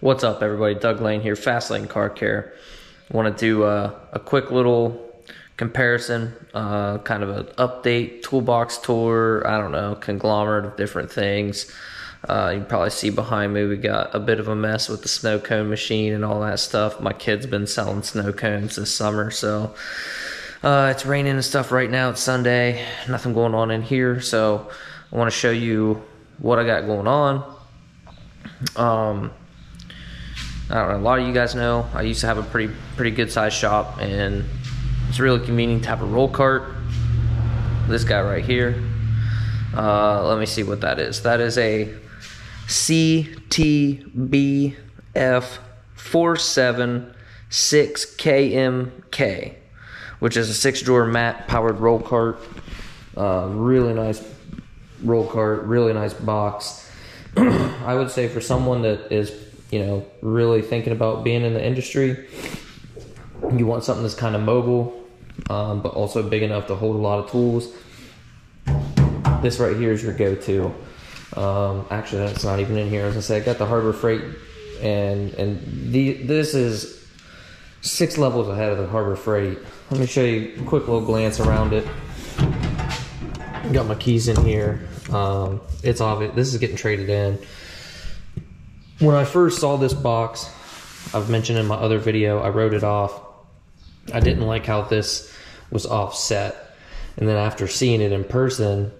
What's up, everybody? Doug Lane here, Fast Lane Car Care. Want to do a quick little comparison, kind of an update, toolbox tour, I don't know, conglomerate of different things. You can probably see behind me we got a bit of a mess with the snow cone machine and all that stuff. My kid's been selling snow cones this summer, so it's raining and stuff right now. It's Sunday, nothing going on in here, so I want to show you what I got going on. I don't know, a lot of you guys know I used to have a pretty good sized shop, and it's really convenient to have a roll cart. This guy right here, let me see what that is. That is a CTSPSR7715KF, which is a 6-drawer mat powered roll cart. Really nice roll cart, really nice box. I would say for someone that is, you know, really thinking about being in the industry, you want something that's kind of mobile, but also big enough to hold a lot of tools. This right here is your go-to. Actually, that's not even in here. As I said, I got the Harbor Freight, and this is 6 levels ahead of the Harbor Freight. Let me show you a quick little glance around it. Got my keys in here. It's obvious this is getting traded in. When I first saw this box, I've mentioned in my other video, I wrote it off. I didn't like how this was offset. And then after seeing it in person,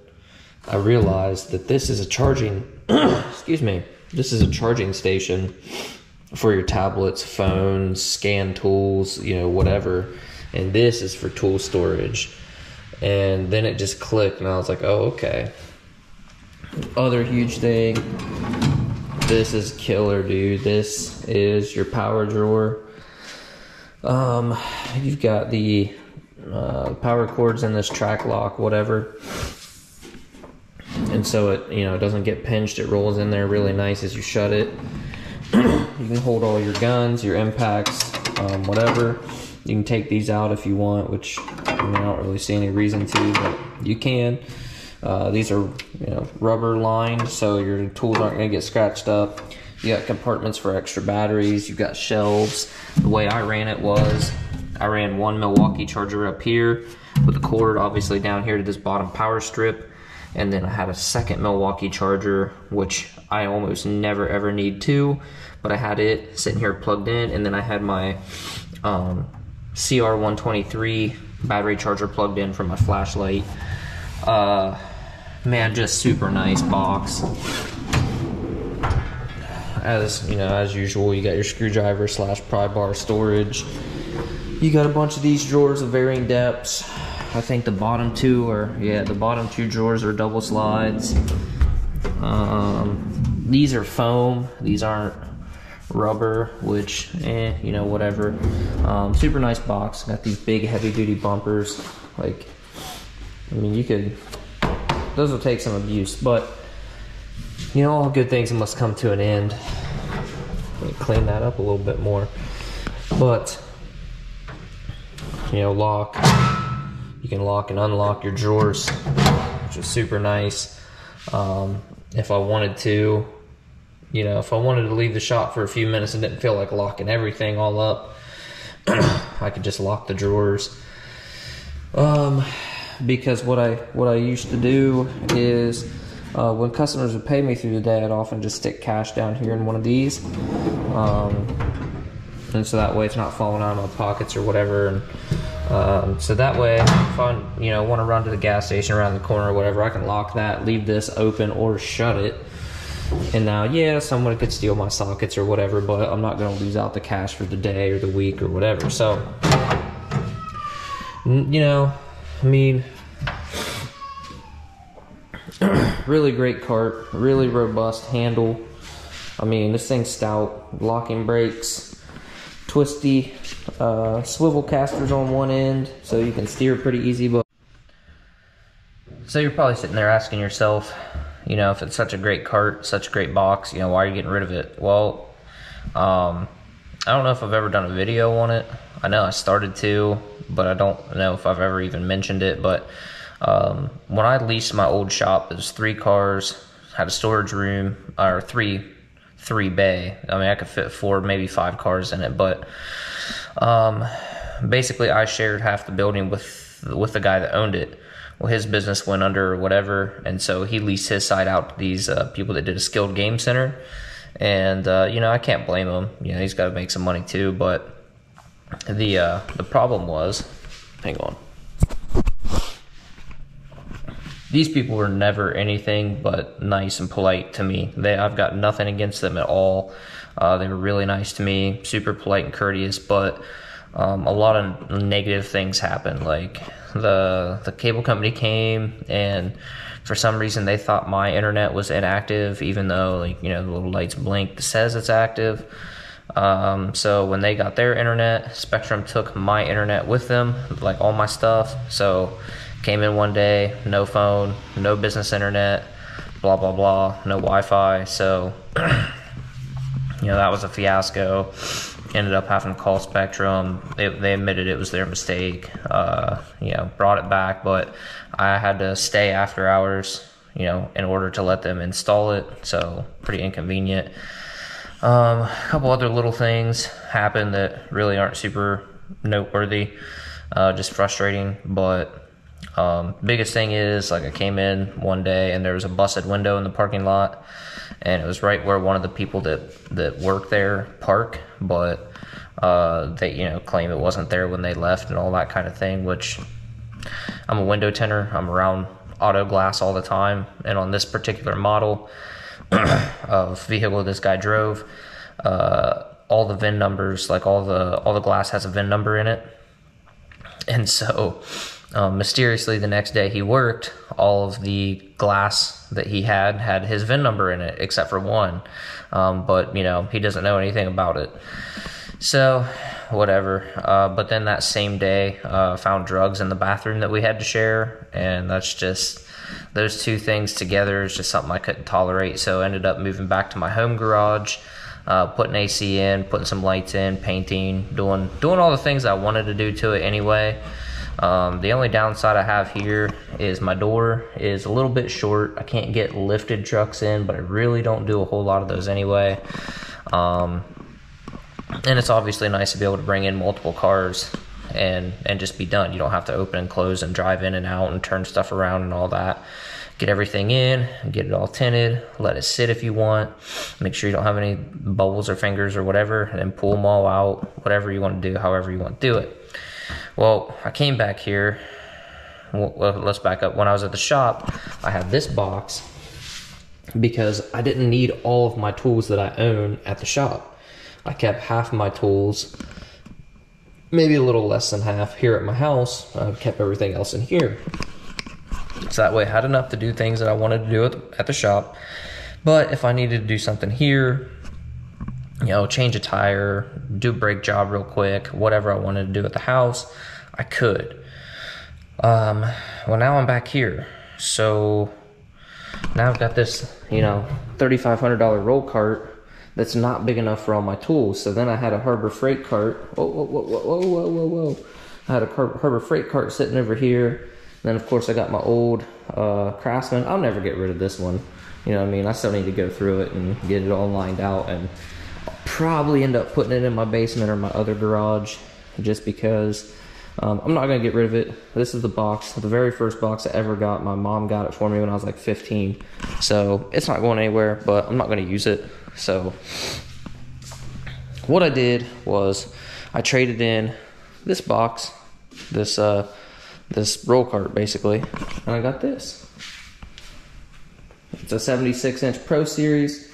I realized that this is a charging, excuse me, this is a charging station for your tablets, phones, scan tools, you know, whatever. And this is for tool storage. And then it just clicked and I was like, oh, okay. Other huge thing, this is killer, dude. This is your power drawer. You've got the power cords in this track lock, whatever. And so it, you know, it doesn't get pinched. It rolls in there really nice as you shut it. You can hold all your guns, your impacts, whatever. You can take these out if you want, which I mean, I don't really see any reason to, but you can. These are, you know, rubber lined, so your tools aren't going to get scratched up. You got compartments for extra batteries. You've got shelves. The way I ran it was, I ran one Milwaukee charger up here with a cord obviously down here to this bottom power strip, and then I had a second Milwaukee charger, which I almost never ever need to, but I had it sitting here plugged in, and then I had my CR123 battery charger plugged in for my flashlight. Man, just super nice box. As you know, as usual, you got your screwdriver / pry bar storage. You got a bunch of these drawers of varying depths. I think the bottom two are, yeah, the bottom 2 drawers are double slides. These are foam. These aren't rubber, which, you know, whatever. Super nice box. Got these big heavy duty bumpers. Like, I mean, you could, those will take some abuse, but you know, all good things must come to an end. Let me clean that up a little bit more. But, you know, you can lock and unlock your drawers, which is super nice. If I wanted to, you know, if I wanted to leave the shop for a few minutes and didn't feel like locking everything all up, I could just lock the drawers. Because what I used to do is, when customers would pay me through the day, I'd often just stick cash down here in one of these, and so that way it's not falling out of my pockets or whatever. And so that way, if I, you know, want to run to the gas station around the corner or whatever, I can lock that, leave this open or shut it. And now, yeah, someone could steal my sockets or whatever, but I'm not going to lose out the cash for the day or the week or whatever. So, you know, I mean, really great cart, really robust handle. I mean, this thing's stout, locking brakes, twisty swivel casters on one end, so you can steer pretty easy. But so you're probably sitting there asking yourself, you know, if it's such a great cart, such a great box, you know, why are you getting rid of it? Well, I don't know if I've ever done a video on it. I know I started to, but I don't know if I've ever even mentioned it. But when I leased my old shop, it was 3 cars, had a storage room, or three 3-bay. I mean, I could fit 4, maybe 5 cars in it, but basically I shared half the building with the guy that owned it. Well, his business went under or whatever, and so he leased his side out to these people that did a skilled game center. And you know, I can't blame him. You know, he's got to make some money too. But the problem was, hang on, these people were never anything but nice and polite to me. I've got nothing against them at all. They were really nice to me, super polite and courteous. But a lot of negative things happened. Like the cable company came, and for some reason they thought my internet was inactive, even though, like, you know, the little lights blink that says it's active. So when they got their internet, Spectrum took my internet with them, like all my stuff. So came in one day, no phone, no business internet, blah blah blah, no Wi-Fi. So you know, that was a fiasco. Ended up having to call Spectrum. They admitted it was their mistake. You know, brought it back, but I had to stay after hours, you know, in order to let them install it. So pretty inconvenient. A couple other little things happened that really aren't super noteworthy, just frustrating. But biggest thing is, like, I came in one day and there was a busted window in the parking lot, and it was right where one of the people that work there park, but they, you know, claim it wasn't there when they left and all that kind of thing, which I'm a window tinter. I'm around auto glass all the time, and on this particular model of vehicle this guy drove, all the VIN numbers, like all the glass has a VIN number in it. And so mysteriously the next day he worked, all of the glass that he had his VIN number in it, except for one. But you know, he doesn't know anything about it. So whatever. But then that same day, found drugs in the bathroom that we had to share, and that's just, those two things together is just something I couldn't tolerate. So I ended up moving back to my home garage, putting AC in, putting some lights in, painting, doing all the things I wanted to do to it anyway. The only downside I have here is my door is a little bit short. I can't get lifted trucks in, but I really don't do a whole lot of those anyway. And it's obviously nice to be able to bring in multiple cars and just be done. You don't have to open and close and drive in and out and turn stuff around and all that. Get everything in, get it all tinted, let it sit if you want. Make sure you don't have any bubbles or fingers or whatever, and then pull them all out, whatever you want to do, however you want to do it. Well, I came back here. Well, let's back up. When I was at the shop, I had this box because I didn't need all of my tools that I own at the shop. I kept half of my tools, maybe a little less than half, here at my house. I kept everything else in here. So that way I had enough to do things that I wanted to do at the shop. But if I needed to do something here, you know, change a tire, do a brake job real quick, whatever I wanted to do at the house, I could. Well, now I'm back here. So now I've got this, you know, $3,500 roll cart that's not big enough for all my tools. So then I had a Harbor Freight cart. Whoa. I had a Harbor Freight cart sitting over here. And then, of course, I got my old Craftsman. I'll never get rid of this one. You know what I mean? I still need to go through it and get it all lined out. And I'll probably end up putting it in my basement or my other garage, just because I'm not going to get rid of it. This is the box, the very first box I ever got. My mom got it for me when I was like 15. So it's not going anywhere, but I'm not going to use it. So what I did was I traded in this box, this roll cart basically, and I got this. It's a 76-inch Pro Series.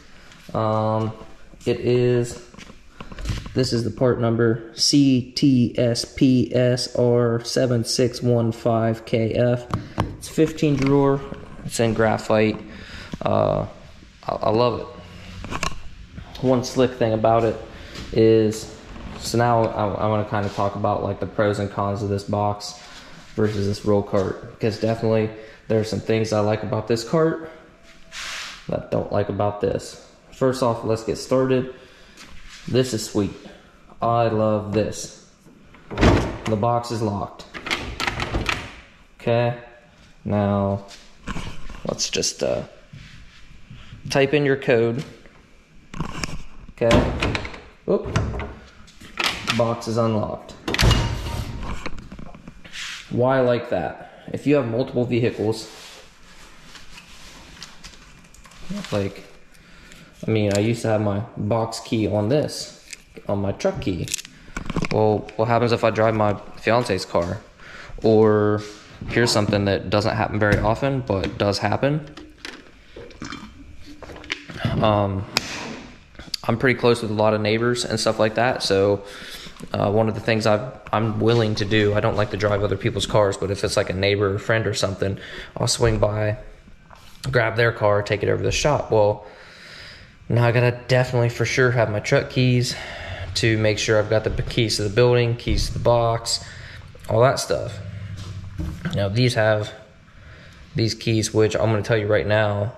This is the part number CTSPSR7615KF. It's 15 drawer. It's in graphite. I love it. One slick thing about it is, so now I want to kind of talk about like the pros and cons of this box versus this roll cart, because definitely there are some things I like about this cart that I don't like about this. First off, let's get started. This is sweet. I love this. The box is locked. Okay, now let's just type in your code. Okay. Oop. Box is unlocked. Why like that? If you have multiple vehicles, like, I mean, I used to have my box key on this, on my truck key. Well, what happens if I drive my fiance's car? Or here's something that doesn't happen very often, but does happen. I'm pretty close with a lot of neighbors and stuff like that, so one of the things I'm willing to do, I don't like to drive other people's cars, but if it's like a neighbor or friend or something, I'll swing by, grab their car, take it over to the shop. Well, now I gotta definitely for sure have my truck keys to make sure I've got the keys to the building, keys to the box, all that stuff. Now these have these keys, which I'm gonna tell you right now,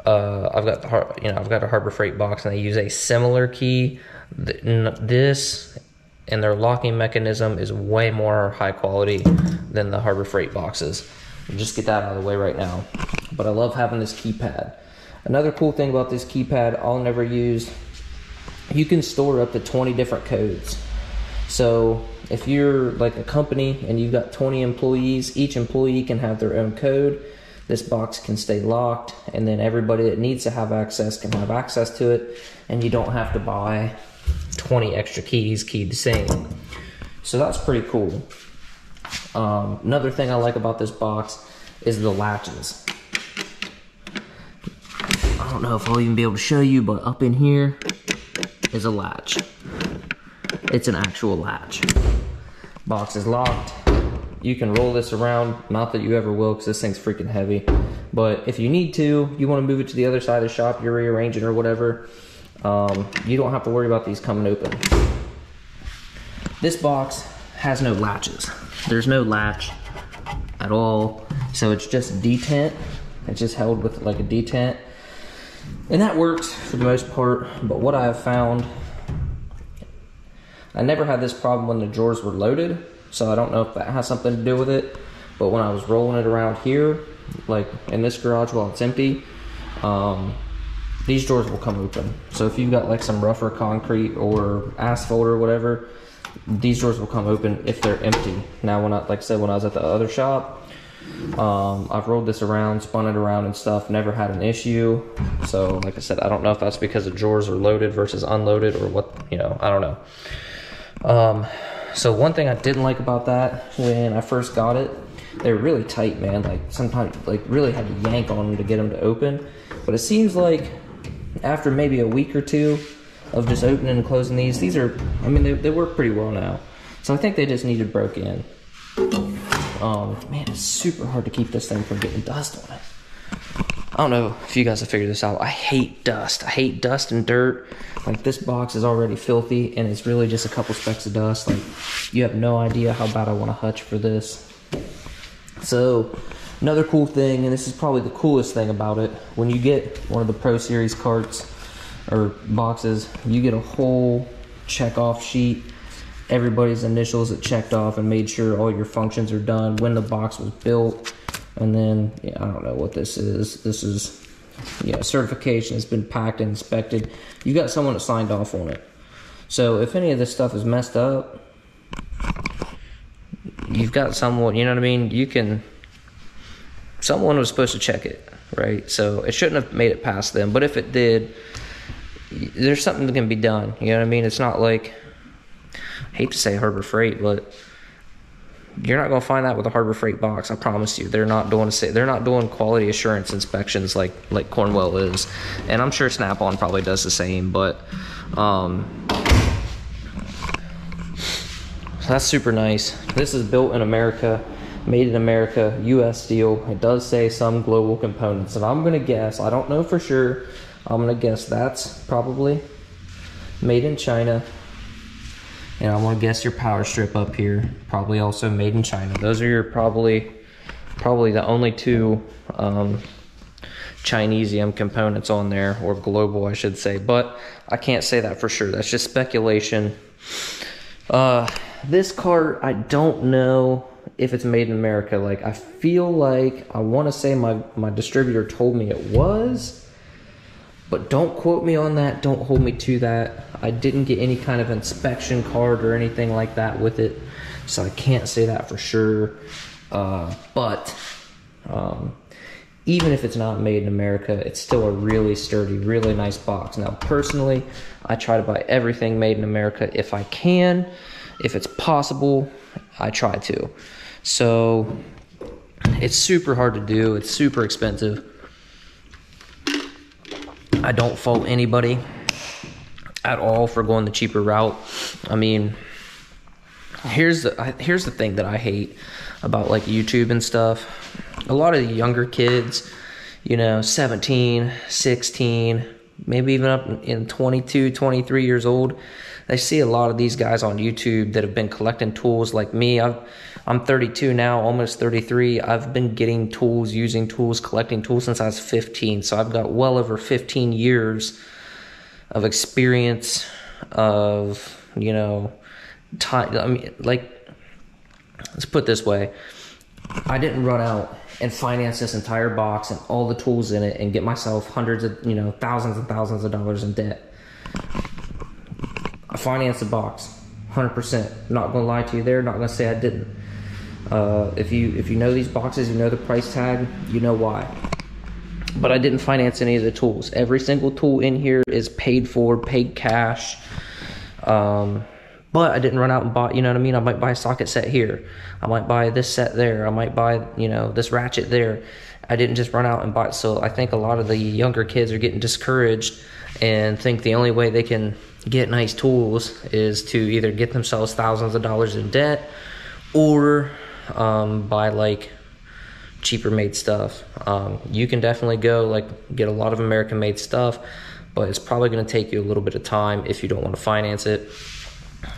I've got a Harbor Freight box, and they use a similar key. This and their locking mechanism is way more high quality than the Harbor Freight boxes. Just get that out of the way right now. But I love having this keypad. Another cool thing about this keypad I'll never use, you can store up to 20 different codes. So if you're like a company and you've got 20 employees, each employee can have their own code. This box can stay locked, and then everybody that needs to have access can have access to it, and you don't have to buy 20 extra keys keyed the same. So that's pretty cool. Another thing I like about this box is the latches. I don't know if I'll even be able to show you, but up in here is a latch. It's an actual latch. Box is locked. You can roll this around, not that you ever will because this thing's freaking heavy. But if you need to, you want to move it to the other side of the shop, you're rearranging or whatever, you don't have to worry about these coming open. This box has no latches. There's no latch at all. So it's just detent. It's just held with like a detent. And that works for the most part. But what I have found, I never had this problem when the drawers were loaded. So I don't know if that has something to do with it. But when I was rolling it around here, like in this garage while it's empty, these drawers will come open. So if you've got like some rougher concrete or asphalt or whatever, these drawers will come open if they're empty. Now when like I said, when I was at the other shop, I've rolled this around, spun it around and stuff, never had an issue. So like I said, I don't know if that's because the drawers are loaded versus unloaded or what, you know, I don't know. So one thing I didn't like about that when I first got it, they were really tight, man. Like sometimes like really had to yank on them to get them to open. But it seems like after maybe a week or two of just opening and closing these are, I mean, they work pretty well now. So I think they just needed broke in. Man, it's super hard to keep this thing from getting dust on it. I don't know if you guys have figured this out. I hate dust. I hate dust and dirt. Like this box is already filthy and it's really just a couple specks of dust. Like you have no idea how bad I want to hutch for this. So another cool thing, and this is probably the coolest thing about it, when you get one of the Pro Series carts or boxes, you get a whole check off sheet, everybody's initials that checked off and made sure all your functions are done, when the box was built. And then, yeah, I don't know what this is. This is, yeah, certification has been packed and inspected. You got someone that signed off on it. So if any of this stuff is messed up, you've got someone, you know what I mean? You can, someone was supposed to check it, right? So it shouldn't have made it past them. But if it did, there's something that can be done. You know what I mean? It's not like, I hate to say Harbor Freight, but you're not going to find that with a Harbor Freight box. I promise you. They're not doing quality assurance inspections like Cornwell is, and I'm sure Snap-on probably does the same. But so that's super nice. This is built in America, made in America, U.S. steel. It does say some global components, and I'm going to guess. I don't know for sure. I'm going to guess that's probably made in China. And I want to guess your power strip up here, probably also made in China. Those are your probably the only two Chinesium components on there, or global I should say, but I can't say that for sure. That's just speculation. This cart, I don't know if it's made in America. Like, I feel like, I want to say my distributor told me it was, But don't quote me on that, don't hold me to that. I didn't get any kind of inspection card or anything like that with it, so I can't say that for sure. But even if it's not made in America, it's still a really sturdy, really nice box. Now, personally, I try to buy everything made in America if I can. If it's possible, I try to. So, it's super hard to do. It's super expensive. I don't fault anybody at all for going the cheaper route. I mean, here's the thing that I hate about like YouTube and stuff. A lot of the younger kids, you know, 17, 16, maybe even up in 22, 23 years old, they see a lot of these guys on YouTube that have been collecting tools like me. I'm 32 now, almost 33. I've been getting tools, using tools, collecting tools since I was 15. So I've got well over 15 years of experience of, you know, time. I mean, like, let's put it this way. I didn't run out and finance this entire box and all the tools in it and get myself hundreds of, you know, thousands and thousands of dollars in debt. I financed the box, 100%. Not gonna lie to you there, not gonna say I didn't. If you know these boxes, you know the price tag, you know why. But I didn't finance any of the tools. Every single tool in here is paid for, paid cash. But I didn't run out and buy, you know what I mean? I might buy a socket set here. I might buy this set there. I might buy, you know, this ratchet there. I didn't just run out and buy it. So I think a lot of the younger kids are getting discouraged and think the only way they can get nice tools is to either get themselves thousands of dollars in debt or buy like cheaper made stuff. You can definitely go like get a lot of American made stuff, but it's probably going to take you a little bit of time if you don't want to finance it.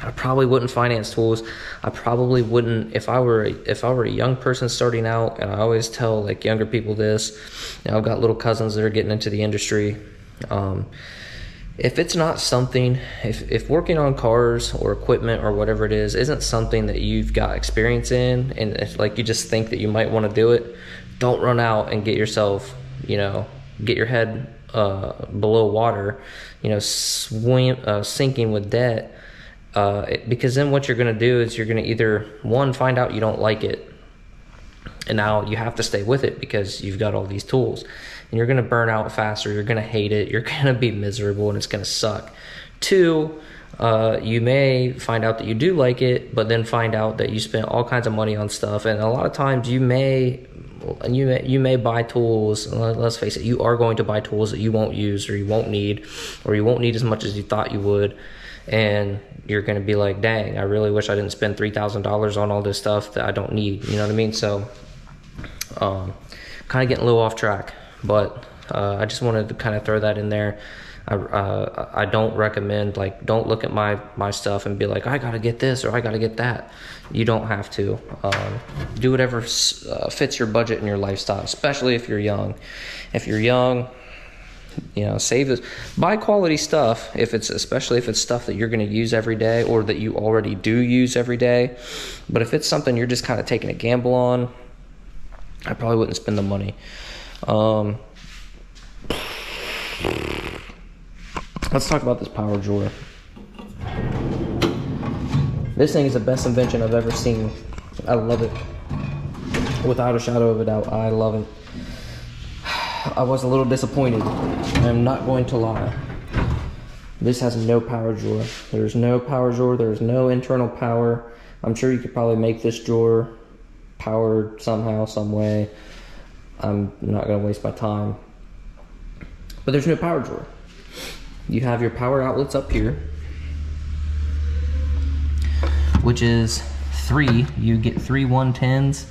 I probably wouldn't finance tools. I probably wouldn't if I were a young person starting out. And I always tell like younger people this. You know, I've got little cousins that are getting into the industry. If it's not something, if working on cars or equipment or whatever it is isn't something that you've got experience in, and if like you just think that you might want to do it, don't run out and get yourself, you know, get your head below water, you know, sinking with debt. Because then what you're going to do is you're going to either, one, find out you don't like it, and now you have to stay with it because you've got all these tools, and you're going to burn out faster, you're going to hate it, you're going to be miserable, and it's going to suck. Two, you may find out that you do like it, but then find out that you spent all kinds of money on stuff, and a lot of times you may buy tools. Let's face it, you are going to buy tools that you won't use or you won't need as much as you thought you would. And you're going to be like, dang, I really wish I didn't spend $3,000 on all this stuff that I don't need. You know what I mean? So, kind of getting a little off track, but I just wanted to kind of throw that in there. I don't recommend, like, don't look at my stuff and be like, I got to get this or I got to get that. You don't have to. Do whatever fits your budget and your lifestyle, especially if you're young. If you're young, you know, save this, buy quality stuff especially if it's stuff that you're going to use every day or that you already do use every day. But if it's something you're just kind of taking a gamble on, I probably wouldn't spend the money. Let's talk about this power drawer. This thing is the best invention I've ever seen. I love it. Without a shadow of a doubt, I love it. I was a little disappointed. I'm not going to lie. This has no power drawer. There's no power drawer. There's no internal power. I'm sure you could probably make this drawer powered somehow, some way. I'm not going to waste my time. But there's no power drawer. You have your power outlets up here, which is 3. You get 3 110s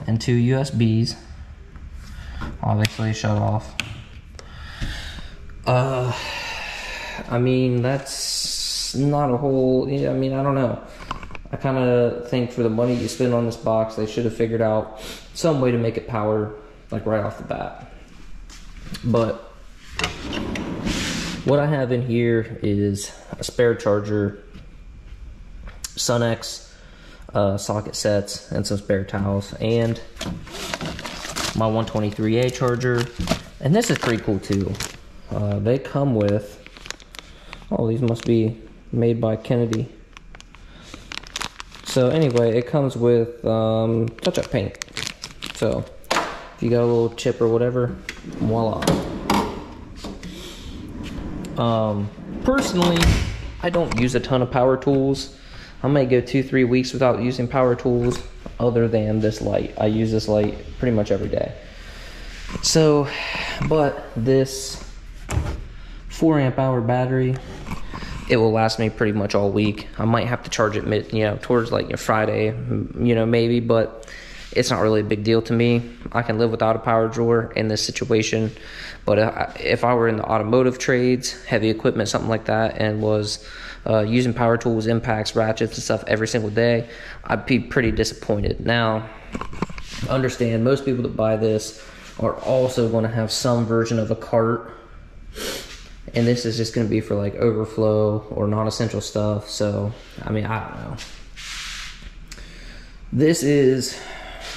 and 2 USBs. Obviously shut off. I mean, that's not a whole, I mean, I don't know. I kind of think for the money you spend on this box, they should have figured out some way to make it power, like right off the bat. But what I have in here is a spare charger, sunnex socket sets, and some spare towels, and my 123A charger. And this is pretty cool too. They come with, oh, these must be made by Kennedy. So anyway, it comes with touch-up paint. So if you got a little chip or whatever, voila. Personally, I don't use a ton of power tools. I might go 2-3 weeks without using power tools other than this light. I use this light pretty much every day. So, but this 4 amp hour battery, it will last me pretty much all week. I might have to charge it towards like Friday, maybe, but it's not really a big deal to me. I can live without a power drawer in this situation. But if I were in the automotive trades, heavy equipment, something like that, and was using power tools, impacts, ratchets, and stuff every single day, I'd be pretty disappointed. Now, understand, most people that buy this are also going to have some version of a cart, and this is just going to be for like overflow or non-essential stuff. So, I mean, I don't know. This is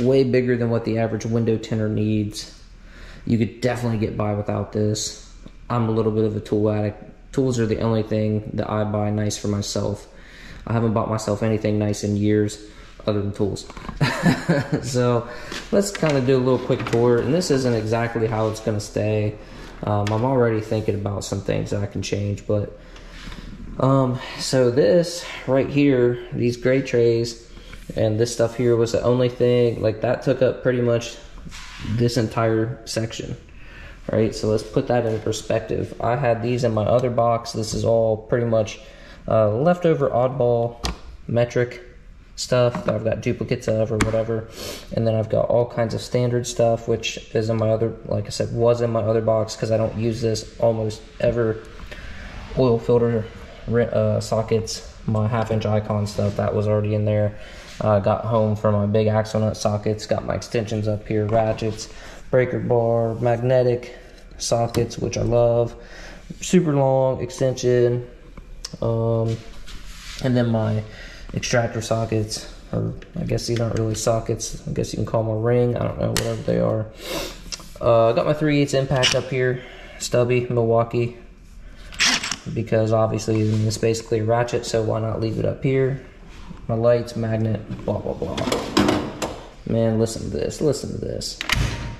way bigger than what the average window tinter needs. You could definitely get by without this. I'm a little bit of a tool addict. Tools are the only thing that I buy nice for myself. I haven't bought myself anything nice in years other than tools. So let's kind of do a little quick tour. And this isn't exactly how it's going to stay. I'm already thinking about some things that I can change. But so this right here, these gray trays, and this stuff here was the only thing, like that took up pretty much this entire section. Right, so let's put that in perspective. I had these in my other box. This is all pretty much leftover oddball metric stuff that I've got duplicates of or whatever. And then I've got all kinds of standard stuff, which is in my other, like I said, was in my other box because I don't use this almost ever. Oil filter sockets, my 1/2-inch icon stuff, that was already in there. Got home from my big axle nut sockets, got my extensions up here, ratchets, breaker bar, magnetic sockets, which I love, super long extension, and then my extractor sockets, or I guess these aren't really sockets, I guess you can call them a ring, I don't know, whatever they are. Got my 3/8 impact up here, stubby, Milwaukee, because obviously it's basically a ratchet, so why not leave it up here. My lights, magnet, blah blah blah. Man, listen to this, listen to this.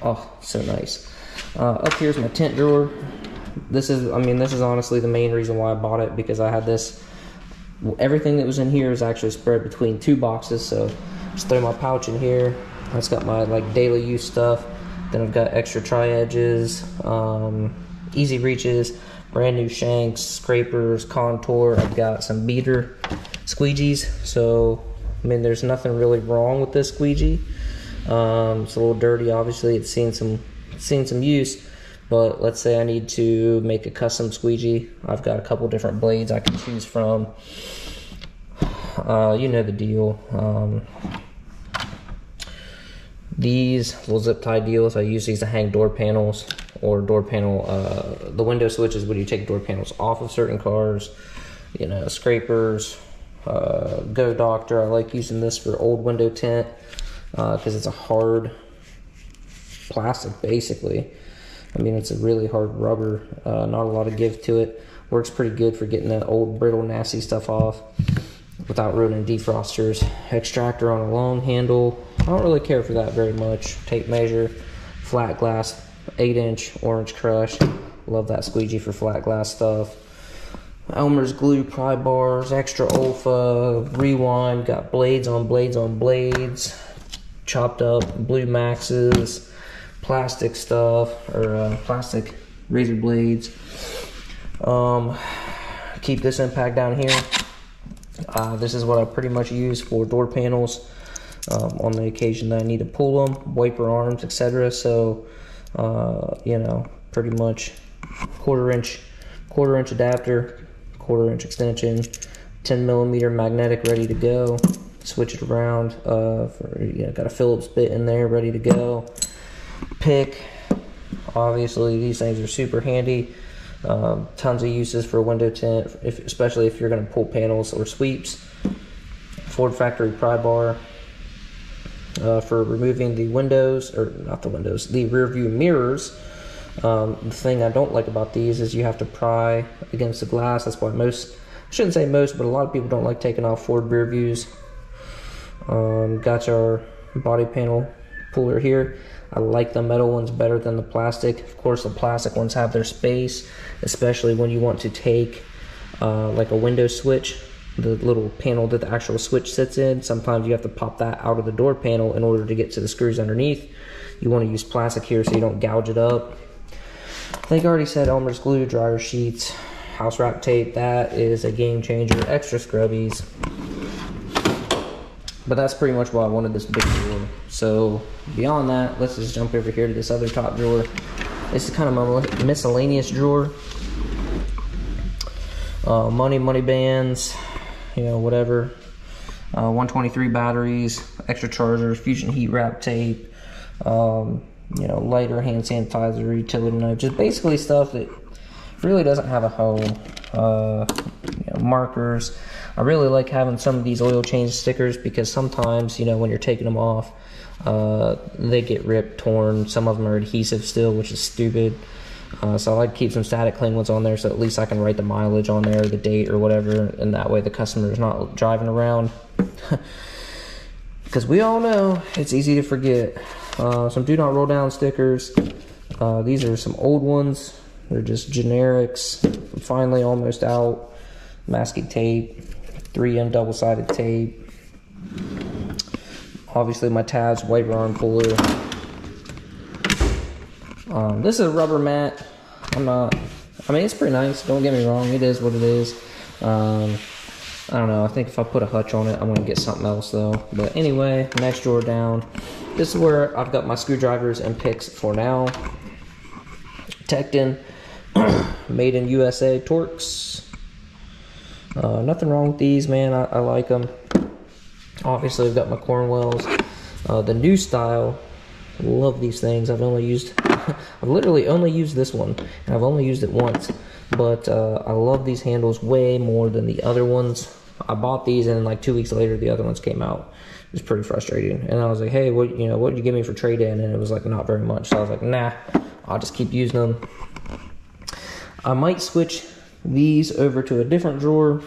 Oh, so nice. Up here's my tent drawer. This is honestly the main reason why I bought it, because I had this, everything that was in here is actually spread between 2 boxes. So just throw my pouch in here. That's got my like daily use stuff. Then I've got extra tri-edges, easy reaches, brand new shanks, scrapers, contour. I've got some beater squeegees. So I mean, there's nothing really wrong with this squeegee. It's a little dirty, obviously. It's seen some use, but let's say I need to make a custom squeegee. I've got a couple different blades I can choose from. You know the deal. These little zip tie deals, I use these to hang door panels, or door panel, the window switches when you take door panels off of certain cars. You know, scrapers, Go Doctor. I like using this for old window tint, because it's a hard plastic basically. I mean, it's a really hard rubber, not a lot of give to it. Works pretty good for getting that old brittle nasty stuff off without ruining defrosters. Extractor on a long handle, I don't really care for that very much. Tape measure, flat glass, 8-inch orange crush, love that squeegee for flat glass stuff. Elmer's glue pry bars, extra Olfa, rewind, got blades on blades on blades, chopped up blue maxes, plastic stuff, or plastic razor blades. Keep this impact down here. This is what I pretty much use for door panels on the occasion that I need to pull them, wiper arms, etc. So you know, pretty much quarter inch adapter, 1/4-inch extension, 10mm magnetic ready to go. Switch it around. Got a Phillips bit in there ready to go. Pick, obviously these things are super handy. Tons of uses for window tint, especially if you're going to pull panels or sweeps. Ford factory pry bar for removing the windows, or not the windows, the rear view mirrors The thing I don't like about these is you have to pry against the glass. That's why most, I shouldn't say most, but a lot of people don't like taking off forward rear views. Got your body panel puller here. I like the metal ones better than the plastic. Of course, the plastic ones have their space, especially when you want to take like a window switch, the little panel that the actual switch sits in. Sometimes you have to pop that out of the door panel in order to get to the screws underneath. You want to use plastic here so you don't gouge it up. I think I already said Elmer's glue, dryer sheets, house wrap tape. That is a game changer. Extra scrubbies. But that's pretty much why I wanted this big drawer. So beyond that, let's just jump over here to this other top drawer. This is kind of my miscellaneous drawer. Money bands, you know, whatever. 123 batteries, extra chargers, fusion heat wrap tape, you know, lighter, hand sanitizer, utility knife, just basically stuff that really doesn't have a home. You know, markers. I really like having some of these oil change stickers because sometimes, you know, when you're taking them off, they get ripped, torn. Some of them are adhesive still, which is stupid. So I like to keep some static cling ones on there so at least I can write the mileage on there, the date or whatever, and that way the customer is not driving around. Because we all know it's easy to forget. Some do not roll down stickers. These are some old ones. They're just generics. Finally almost out. Masking tape. 3M double-sided tape. Obviously my tabs, wiper arm puller. This is a rubber mat. I mean, it's pretty nice, don't get me wrong, it is what it is. I don't know, I think if I put a hutch on it, I'm gonna get something else though. But anyway, next drawer down. This is where I've got my screwdrivers and picks for now. Tekton, made in USA Torx. Nothing wrong with these, man. I like them. Obviously, I've got my Cornwells. The new style, love these things. I've literally only used this one, and I've only used it once. But I love these handles way more than the other ones. I bought these, and then like 2 weeks later, the other ones came out. It was pretty frustrating. And I was like, hey, what did you give me for trade-in? And it was like, not very much. So I was like, nah, I'll just keep using them. I might switch these over to a different drawer.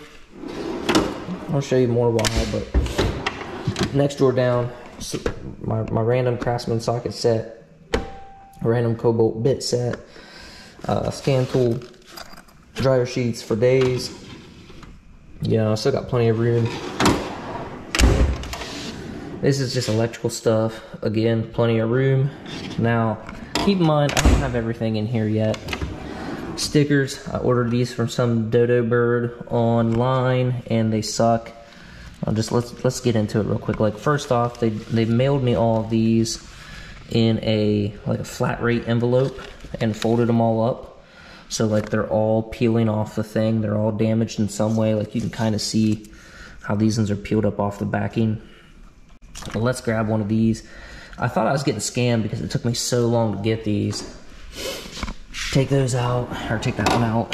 I'll show you more why, but next drawer down, so my random Craftsman socket set, random Cobalt bit set, scan tool, dryer sheets for days. Yeah, I still got plenty of room. This is just electrical stuff. Again, plenty of room. Now, keep in mind, I don't have everything in here yet. Stickers, I ordered these from some dodo bird online and they suck. Let's get into it real quick. Like, first off, they mailed me all of these in a flat rate envelope and folded them all up. So like they're all peeling off the thing, they're all damaged in some way. Like you can kind of see how these ones are peeled up off the backing. But let's grab one of these. I thought I was getting scammed because it took me so long to get these. Take those out, or take that one out.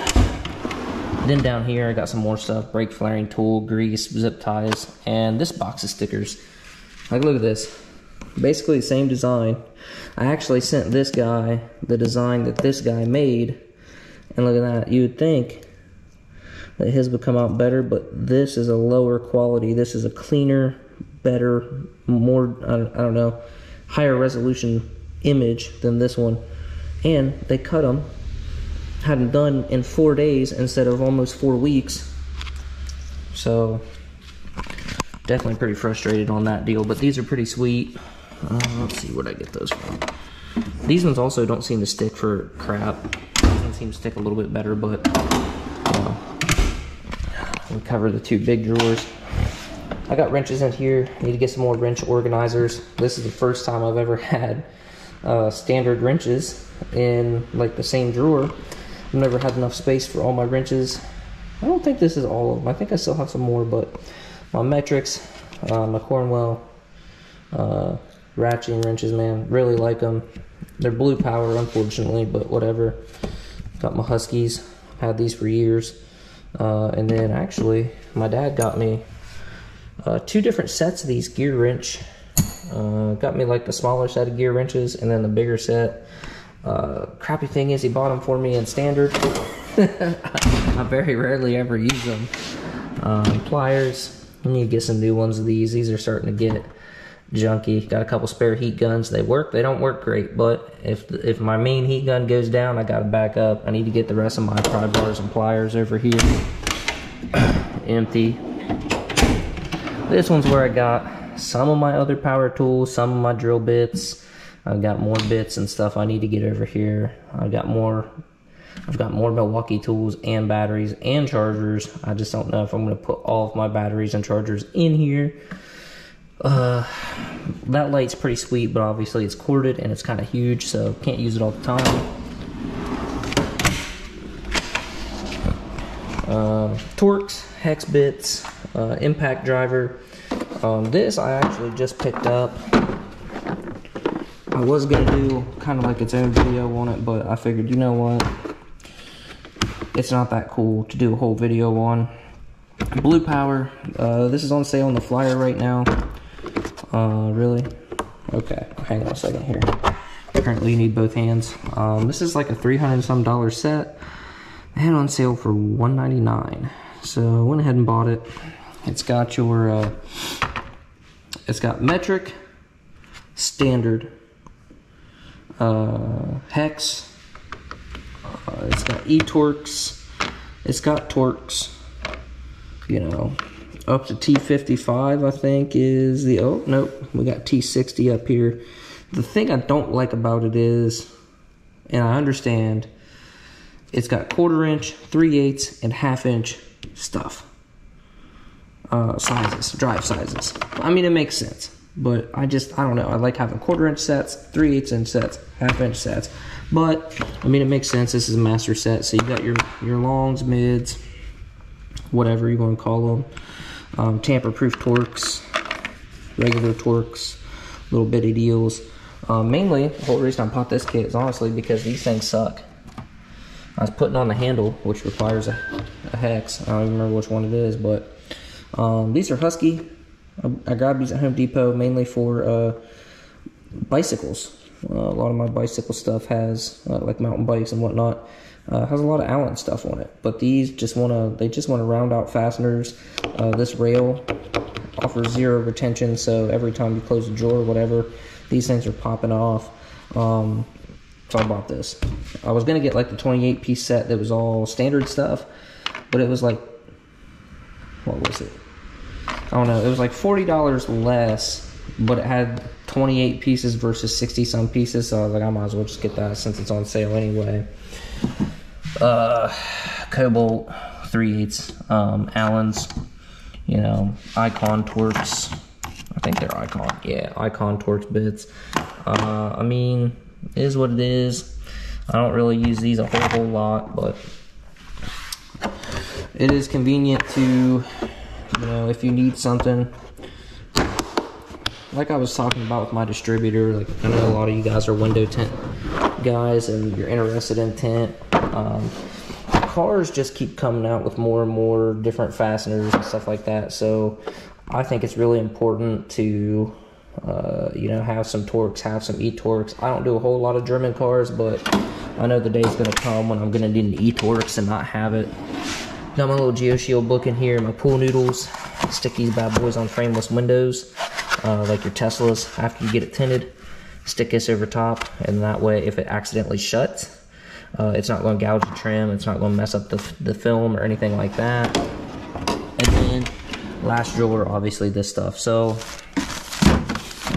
Then down here I got some more stuff: brake flaring tool, grease, zip ties, and this box of stickers. Like, look at this. Basically the same design. I actually sent this guy the design that this guy made, and look at that. You would think that his would come out better, but this is a lower quality. This is a cleaner, better, more, I don't know, higher resolution image than this one. And they cut them, had them done in 4 days instead of almost 4 weeks. So definitely pretty frustrated on that deal, but these are pretty sweet. Let's see where I get those from. These ones also don't seem to stick for crap. These ones seem to stick a little bit better, but we cover the two big drawers. I got wrenches in here. Need to get some more wrench organizers. This is the first time I've ever had standard wrenches in like the same drawer. I've never had enough space for all my wrenches. I don't think this is all of them. I think I still have some more, but my metrics, my Cornwell ratcheting wrenches, man, really like them. They're blue power, unfortunately, but whatever. Got my Huskies, had these for years. And then actually, my dad got me 2 different sets of these gear wrench. Got me like the smaller set of gear wrenches and then the bigger set. Crappy thing is he bought them for me in standard. I very rarely ever use them. Pliers, I need to get some new ones of these. These are starting to get junky. Got a couple spare heat guns. They work, they don't work great, but if my main heat gun goes down, I gotta back up. I need to get the rest of my pry bars and pliers over here empty. This one's where I got some of my other power tools, some of my drill bits. I've got more bits and stuff I need to get over here. I've got more Milwaukee tools and batteries and chargers. I just don't know if I'm going to put all of my batteries and chargers in here. That light's pretty sweet, but obviously it's corded and it's kind of huge, so can't use it all the time. Torx, hex bits, impact driver. This I actually just picked up. I was going to do kind of like its own video on it, but I figured, you know what? It's not that cool to do a whole video on. Blue Power. This is on sale on the flyer right now. Really? Okay, hang on a second here. Apparently you need both hands. This is like a $300 and some set. I had it on sale for $199. So I went ahead and bought it. It's got your, it's got metric, standard, hex, it's got e-Torx, it's got Torx, you know, up to T55 I think is the, oh nope, we got T60 up here. The thing I don't like about it is, and I understand, it's got 1/4 inch, 3/8, and 1/2 inch stuff. Sizes, drive sizes. I mean, it makes sense, but I don't know. I like having 1/4 inch sets, 3/8 inch sets, 1/2 inch sets. But I mean, it makes sense. This is a master set, so you got your longs, mids, whatever you want to call them. Tamper-proof Torx, regular Torx, little bitty deals. Mainly, the whole reason I bought this kit is honestly because these things suck. I was putting on the handle, which requires a hex. I don't even remember which one it is, but these are Husky. I grabbed these at Home Depot mainly for bicycles. A lot of my bicycle stuff has, like mountain bikes and whatnot, has a lot of Allen stuff on it. But these just they just want to round out fasteners. This rail offers 0 retention, so every time you close the drawer or whatever, these things are popping off. So I bought this. I was gonna get like the 28-piece set that was all standard stuff, but it was like, what was it? I don't know. It was like $40 less, but it had 28 pieces versus 60-some pieces. So I was like, I might as well just get that since it's on sale anyway. Cobalt 3/8 Allens, you know, Icon Torx. I think they're Icon. Yeah, Icon Torx bits. I mean, it is what it is. I don't really use these a whole lot, but it is convenient to, you know, if you need something. Like I was talking about with my distributor, like I know a lot of you guys are window tint guys and you're interested in tint. Cars just keep coming out with more and more different fasteners and stuff like that, so I think it's really important to you know, have some Torx, have some e-Torx. I don't do a whole lot of German cars, but I know the day's gonna come when I'm gonna need an e-Torx and not have it. Got my little GeoShield book in here, my pool noodles. Stick these bad boys on frameless windows, like your Teslas. After you get it tinted, stick this over top, and that way if it accidentally shuts, it's not going to gouge the trim, it's not going to mess up the film or anything like that. And then last drawer, obviously this stuff. So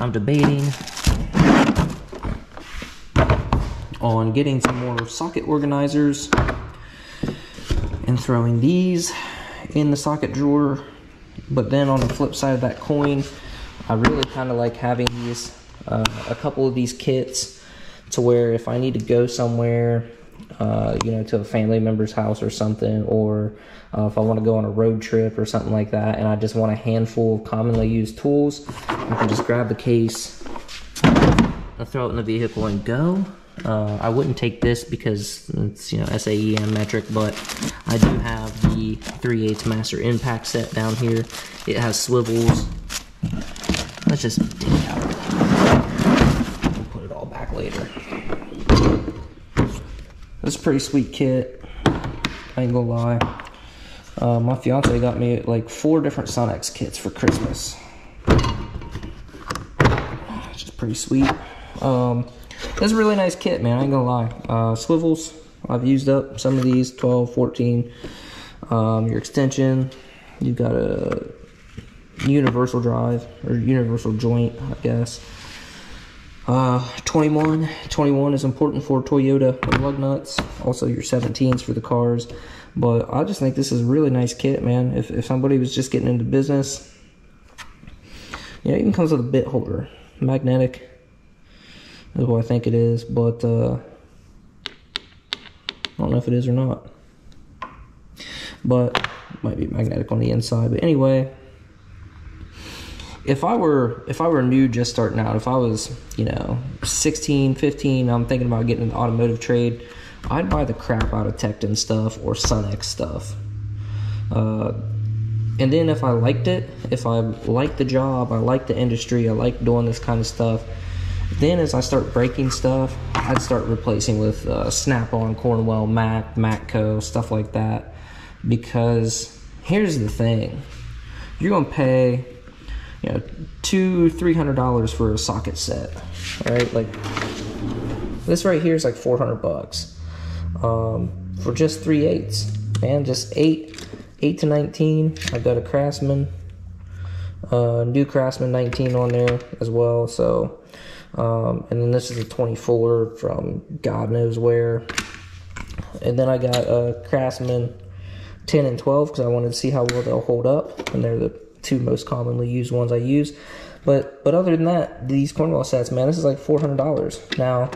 I'm debating on getting some more socket organizers and throwing these in the socket drawer. But then on the flip side of that coin, I really kind of like having these, a couple of these kits, to where if I need to go somewhere, you know, to a family member's house or something, or if I want to go on a road trip or something like that, and I just want a handful of commonly used tools, I can just grab the case, I'll throw it in the vehicle and go. I wouldn't take this because it's, you know, SAEM metric, but I do have the 3/8 master impact set down here. It has swivels. Let's just take it out. We'll put it all back later. This is a pretty sweet kit. I ain't gonna lie. My fiance got me like 4 different sunnex kits for Christmas. Which is pretty sweet. That's a really nice kit, man. I ain't gonna lie. Swivels, I've used up some of these, 12, 14. Your extension, you've got a universal drive, or universal joint, I guess. 21 is important for Toyota lug nuts. Also your 17s for the cars. But I just think this is a really nice kit, man. If somebody was just getting into business, you know, it even comes with a bit holder, magnetic is what I think it is, but I don't know if it is or not. But it might be magnetic on the inside. But anyway, if I were new, just starting out, if I was, you know, 16, 15, I'm thinking about getting in the automotive trade, I'd buy the crap out of Tekton stuff or sunnex stuff. And then if I liked it, if I liked the job, I liked the industry, I liked doing this kind of stuff, then as I start breaking stuff, I'd start replacing with Snap-on, Cornwell, Matco, stuff like that. Because here's the thing, you're gonna pay, you know, $200-300 for a socket set, right? Like this right here is like $400 for just 3/8, man. Just 8 to 19. I've got a Craftsman, new Craftsman 19 on there as well. So, and then this is a 24 from God knows where. And then I got a Craftsman 10 and 12 because I wanted to see how well they'll hold up, and they're the 2 most commonly used ones I use. But other than that, these Cornwell sets, man, this is like $400. Now,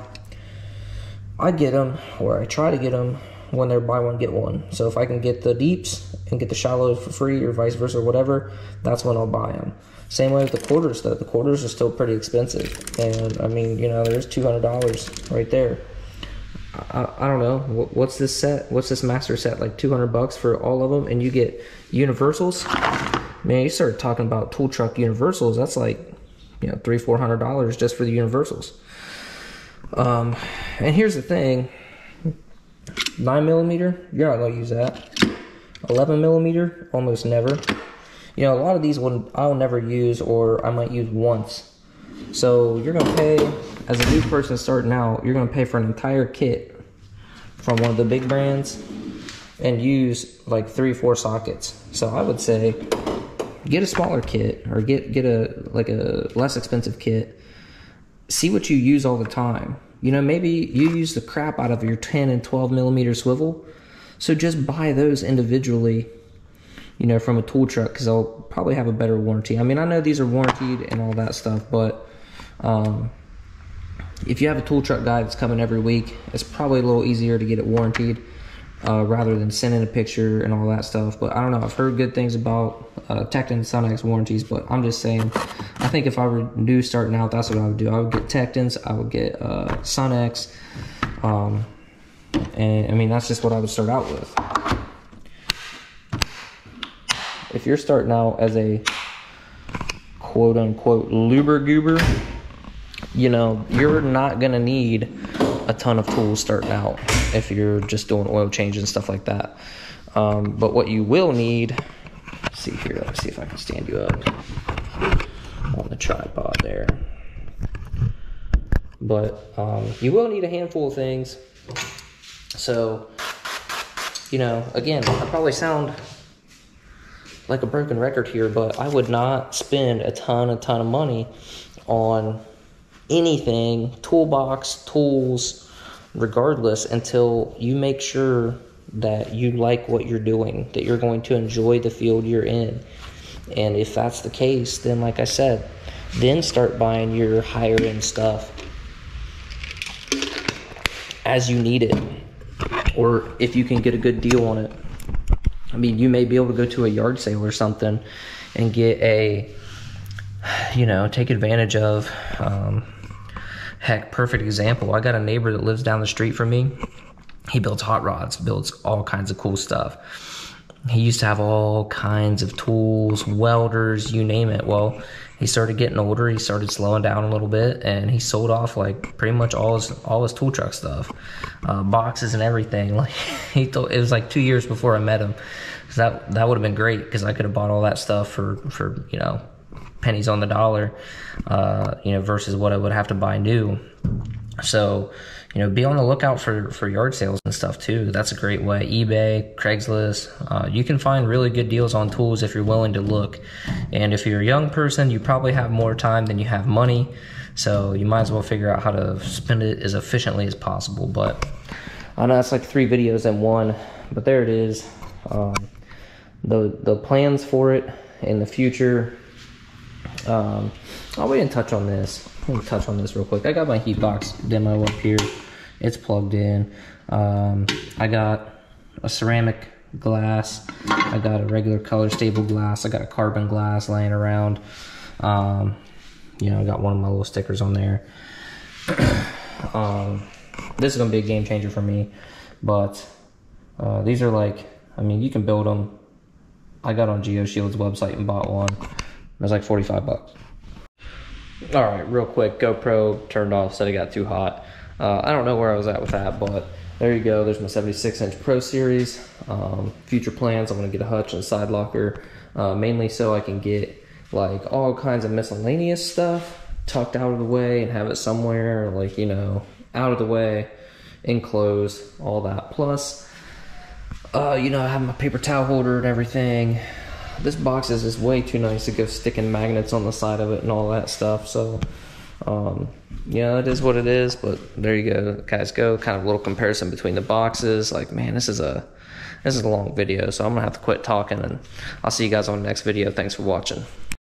I get them, or I try to get them, when they're buy one get one. So if I can get the deeps and get the shallows for free, or vice versa, or whatever, that's when I'll buy them. Same way with the quarters, though. The quarters are still pretty expensive, and I mean, you know, there's $200 right there. I don't know, what's this set? What's this master set? Like $200 for all of them, and you get universals. Man, you start talking about tool truck universals. That's like, you know, $300-400 just for the universals. And here's the thing: 9mm, you're not gonna use that. 11mm, almost never. You know, a lot of these I'll never use, or I might use once. So you're gonna pay, as a new person starting out, you're gonna pay for an entire kit from one of the big brands and use like 3-4 sockets. So I would say get a smaller kit, or get a less expensive kit. See what you use all the time. You know, maybe you use the crap out of your 10 and 12mm swivel, so just buy those individually, you know, from a tool truck, because they'll probably have a better warranty. I mean, I know these are warranted and all that stuff, but if you have a tool truck guy that's coming every week, it's probably a little easier to get it warranted rather than sending a picture and all that stuff. But I don't know, I've heard good things about Tekton Sunnex warranties, but I'm just saying, I think if I were new starting out, that's what I would do. I would get Tektons, I would get Sunnex, and I mean, that's just what I would start out with. If you're starting out as a quote-unquote luber goober, you know, you're not gonna need a ton of tools starting out if you're just doing oil change and stuff like that. But what you will need, let's see here, let's see if I can stand you up on the tripod there. But you will need a handful of things. So, you know, again, I probably sound like a broken record here, but I would not spend a ton of money on anything, toolbox, tools, regardless, until you make sure that you like what you're doing, that you're going to enjoy the field you're in. And if that's the case, then like I said, then start buying your higher end stuff as you need it, or if you can get a good deal on it. I mean, you may be able to go to a yard sale or something and get a, you know, take advantage of, heck, perfect example. I got a neighbor that lives down the street from me. He builds hot rods, builds all kinds of cool stuff. he used to have all kinds of tools, welders, you name it. Well, he started getting older, he started slowing down a little bit, and he sold off like pretty much all his tool truck stuff, boxes and everything. Like it was like 2 years before I met him. So that would have been great, because I could have bought all that stuff for you know, pennies on the dollar, you know, versus what I would have to buy new. So, you know, be on the lookout for yard sales and stuff too. That's a great way. eBay, Craigslist. You can find really good deals on tools if you're willing to look. And if you're a young person, you probably have more time than you have money. So you might as well figure out how to spend it as efficiently as possible. But I know it's like 3 videos in one, but there it is. The plans for it in the future. Oh, we didn't touch on this. Let me touch on this real quick. I got my Heatbox Demo up here. It's plugged in. I got a ceramic glass. I got a regular color stable glass. I got a carbon glass laying around. You know, I got one of my little stickers on there. This is going to be a game changer for me. But these are like, I mean, you can build them. I got on GeoShield's website and bought one. It was like 45 bucks. All right, real quick, GoPro turned off, said it got too hot. I don't know where I was at with that, but there you go. There's my 76-inch Pro Series. Future plans, I'm gonna get a hutch and side locker, mainly so I can get like all kinds of miscellaneous stuff tucked out of the way and have it somewhere, like, you know, out of the way, enclosed, all that. Plus, you know, I have my paper towel holder and everything. This box is just way too nice to go sticking magnets on the side of it and all that stuff. So, yeah, it is what it is. But there you go, guys. Go kind of a little comparison between the boxes. Like, man, this is a long video, so I'm gonna have to quit talking, and I'll see you guys on the next video. Thanks for watching.